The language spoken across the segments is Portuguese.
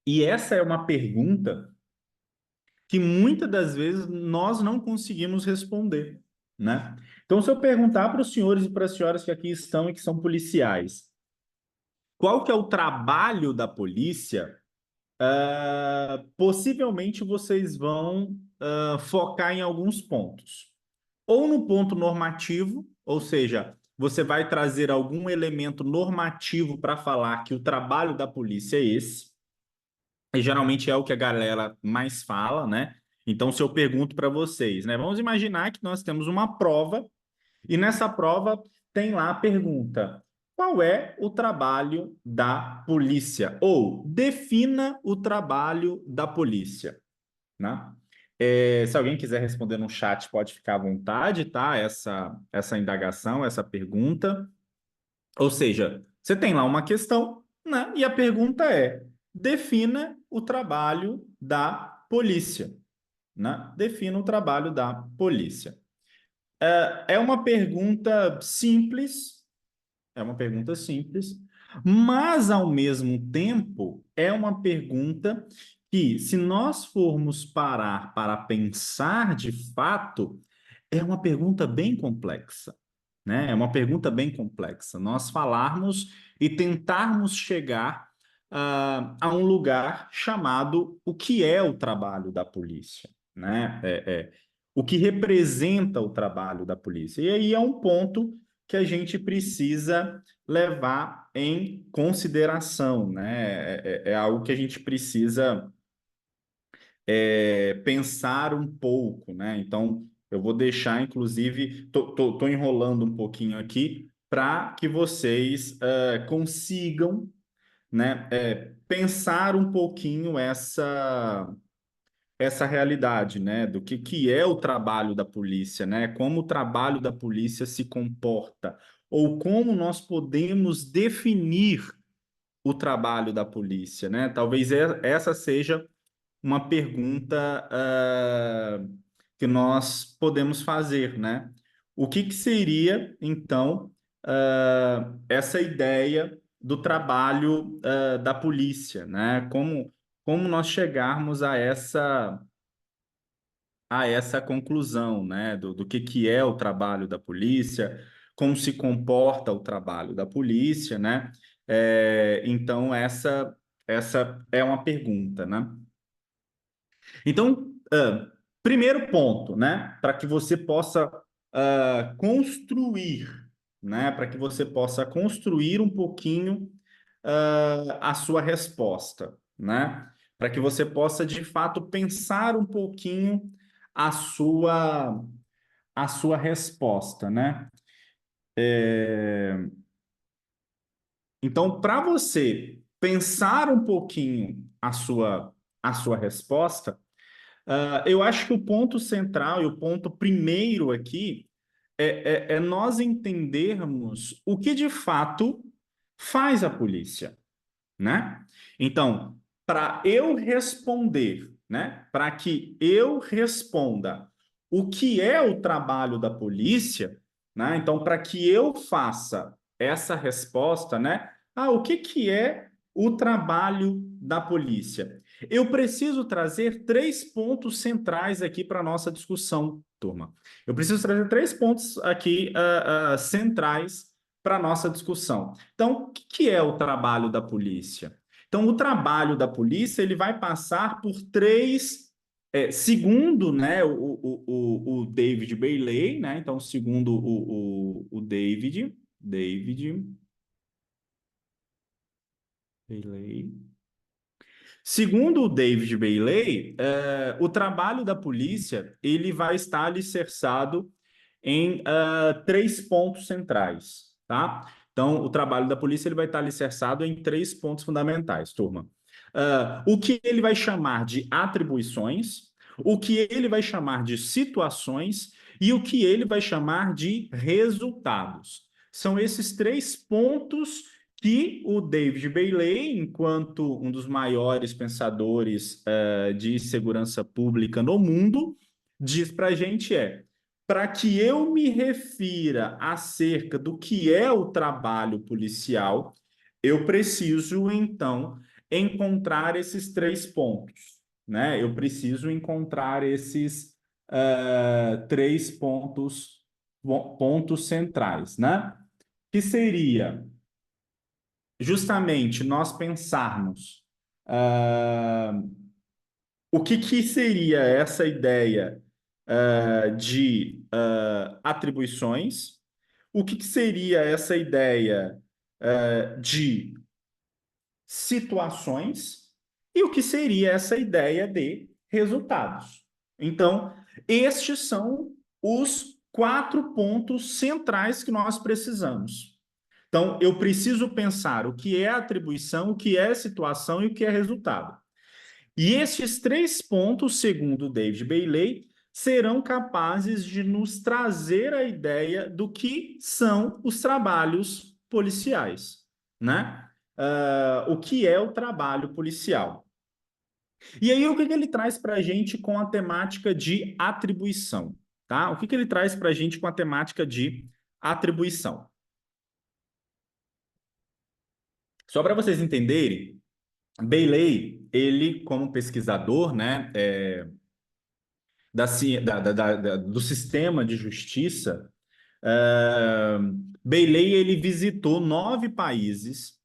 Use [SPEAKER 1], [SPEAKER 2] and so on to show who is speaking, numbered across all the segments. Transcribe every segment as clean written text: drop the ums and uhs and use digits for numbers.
[SPEAKER 1] E essa é uma pergunta que muitas das vezes nós não conseguimos responder, né? Então, se eu perguntar para os senhores e para as senhoras que aqui estão e que são policiais, qual que é o trabalho da polícia? Possivelmente vocês vão focar em alguns pontos. Ou no ponto normativo, ou seja, você vai trazer algum elemento normativo para falar que o trabalho da polícia é esse, e geralmente é o que a galera mais fala, né? Então, se eu pergunto para vocês, né? Vamos imaginar que nós temos uma prova, e nessa prova tem lá a pergunta: qual é o trabalho da polícia? Ou defina o trabalho da polícia, né? Se alguém quiser responder no chat, pode ficar à vontade, tá? Essa indagação, essa pergunta. Ou seja, você tem lá uma questão, né? E a pergunta é: defina o trabalho da polícia, né? Defina o trabalho da polícia. É uma pergunta simples, é uma pergunta simples, mas ao mesmo tempo é uma pergunta que, se nós formos parar para pensar de fato, é uma pergunta bem complexa, né? É uma pergunta bem complexa. Nós falarmos e tentarmos chegar a um lugar chamado o que é o trabalho da polícia, né? O que representa o trabalho da polícia. E aí é um ponto que a gente precisa levar em consideração, né? É algo que a gente precisa pensar um pouco, né? Então, eu vou deixar, inclusive, tô enrolando um pouquinho aqui para que vocês consigam, né, pensar um pouquinho essa realidade, né, do que é o trabalho da polícia, né? Como o trabalho da polícia se comporta, ou como nós podemos definir o trabalho da polícia, né? Talvez essa seja uma pergunta que nós podemos fazer, né? O que seria, então, essa ideia do trabalho da polícia, né? Como nós chegarmos a essa conclusão, né? Do que é o trabalho da polícia, como se comporta o trabalho da polícia, né? Então, essa é uma pergunta, né? Então, primeiro ponto, né, para que você possa construir, né, para que você possa construir um pouquinho a sua resposta, né, para que você possa de fato pensar um pouquinho a sua a sua resposta, né? Então, para você pensar um pouquinho a sua resposta, eu acho que o ponto central e o ponto primeiro aqui é nós entendermos o que de fato faz a polícia, né? Então, para eu responder, né? Para que eu responda o que é o trabalho da polícia, né? Então, para que eu faça essa resposta, né? O que é o trabalho da polícia? Eu preciso trazer três pontos centrais aqui para a nossa discussão, turma. Eu preciso trazer três pontos aqui centrais para a nossa discussão. Então, o que é o trabalho da polícia? Então, o trabalho da polícia ele vai passar por três, segundo, né, o David Bailey, né? Então, segundo o David Bailey. Segundo o David Bailey, o trabalho da polícia ele vai estar alicerçado em três pontos centrais, tá? Então, o trabalho da polícia ele vai estar alicerçado em três pontos fundamentais, turma. O que ele vai chamar de atribuições, o que ele vai chamar de situações e o que ele vai chamar de resultados. São esses três pontos que o David Bailey, enquanto um dos maiores pensadores de segurança pública no mundo, diz para a gente para que eu me refira acerca do que é o trabalho policial, eu preciso, então, encontrar esses 3 pontos, né? Eu preciso encontrar esses 3 pontos centrais, né? Que seria justamente nós pensarmos o que que seria essa ideia de atribuições, o que que seria essa ideia de situações e o que seria essa ideia de resultados. Então, estes são os 4 pontos centrais que nós precisamos. Então, eu preciso pensar o que é atribuição, o que é situação e o que é resultado. E estes 3 pontos, segundo David Bailey, serão capazes de nos trazer a ideia do que são os trabalhos policiais, né? O que é o trabalho policial. E aí, o que que ele traz para a gente com a temática de atribuição, tá? O que que ele traz para a gente com a temática de atribuição? Só para vocês entenderem, Bailey, ele, como pesquisador, né, do sistema de justiça, é, Bailey ele visitou 9 países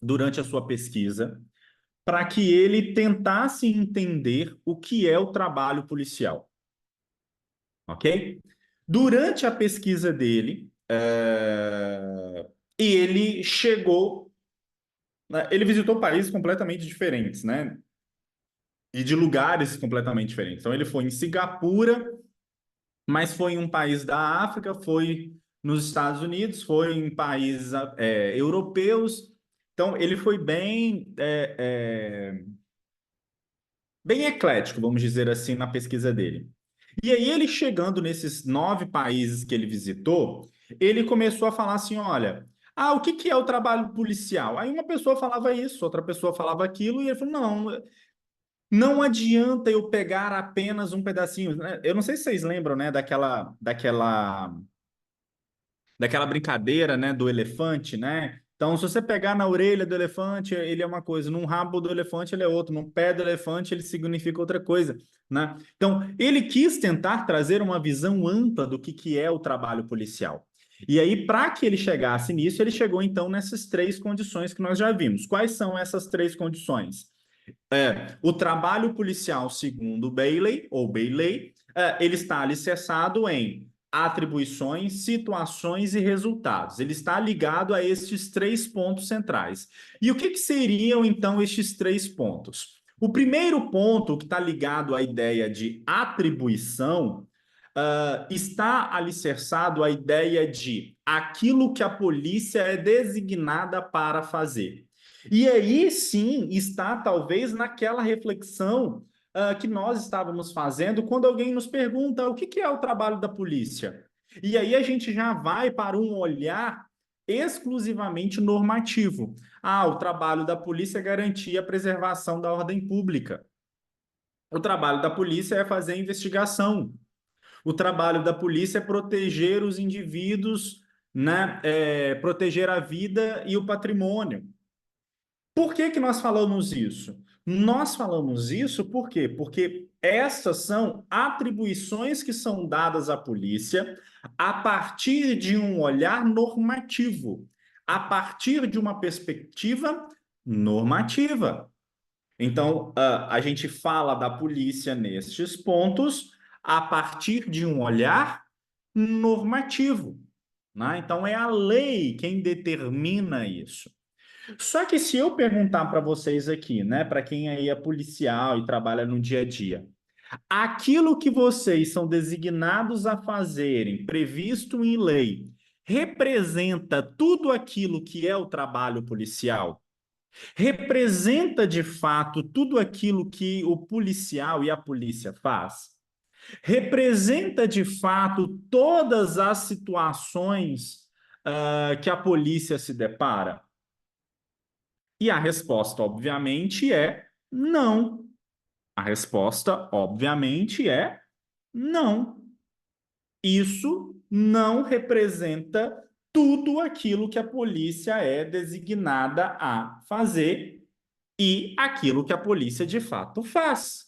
[SPEAKER 1] durante a sua pesquisa para que ele tentasse entender o que é o trabalho policial, ok? Durante a pesquisa dele, ele chegou, né, ele visitou países completamente diferentes, né? E de lugares completamente diferentes. Então, ele foi em Singapura, mas foi em um país da África, foi nos Estados Unidos, foi em países europeus. Então, ele foi bem eclético, vamos dizer assim, na pesquisa dele. E aí, ele chegando nesses 9 países que ele visitou, ele começou a falar assim: olha, o que que é o trabalho policial? Aí uma pessoa falava isso, outra pessoa falava aquilo, e ele falou: não, não adianta eu pegar apenas um pedacinho, né? Eu não sei se vocês lembram, né, daquela brincadeira, né, do elefante, né? Então, se você pegar na orelha do elefante, ele é uma coisa, num rabo do elefante ele é outro, no pé do elefante ele significa outra coisa, né? Então, ele quis tentar trazer uma visão ampla do que é o trabalho policial. E aí, para que ele chegasse nisso, ele chegou então nessas 3 condições que nós já vimos. Quais são essas 3 condições? O trabalho policial, segundo Bailey, ou Bailey, ele está alicerçado em atribuições, situações e resultados. Ele está ligado a estes 3 pontos centrais. E o que que seriam, então, estes 3 pontos? O primeiro ponto, que está ligado à ideia de atribuição, está alicerçado à ideia de aquilo que a polícia é designada para fazer. E aí sim está talvez naquela reflexão que nós estávamos fazendo quando alguém nos pergunta o que que é o trabalho da polícia. E aí a gente já vai para um olhar exclusivamente normativo. O trabalho da polícia é garantir a preservação da ordem pública. O trabalho da polícia é fazer investigação. O trabalho da polícia é proteger os indivíduos, né? Proteger a vida e o patrimônio. Por que que nós falamos isso? Nós falamos isso por quê? Porque essas são atribuições que são dadas à polícia a partir de um olhar normativo, a partir de uma perspectiva normativa. Então, a gente fala da polícia nestes pontos a partir de um olhar normativo, né? Então, é a lei quem determina isso. Só que se eu perguntar para vocês aqui, né, para quem aí é policial e trabalha no dia a dia, aquilo que vocês são designados a fazerem, previsto em lei, representa tudo aquilo que é o trabalho policial? Representa de fato tudo aquilo que o policial e a polícia faz? Representa de fato todas as situações que a polícia se depara? E a resposta, obviamente, é não. A resposta, obviamente, é não. Isso não representa tudo aquilo que a polícia é designada a fazer. e aquilo que a polícia de fato faz.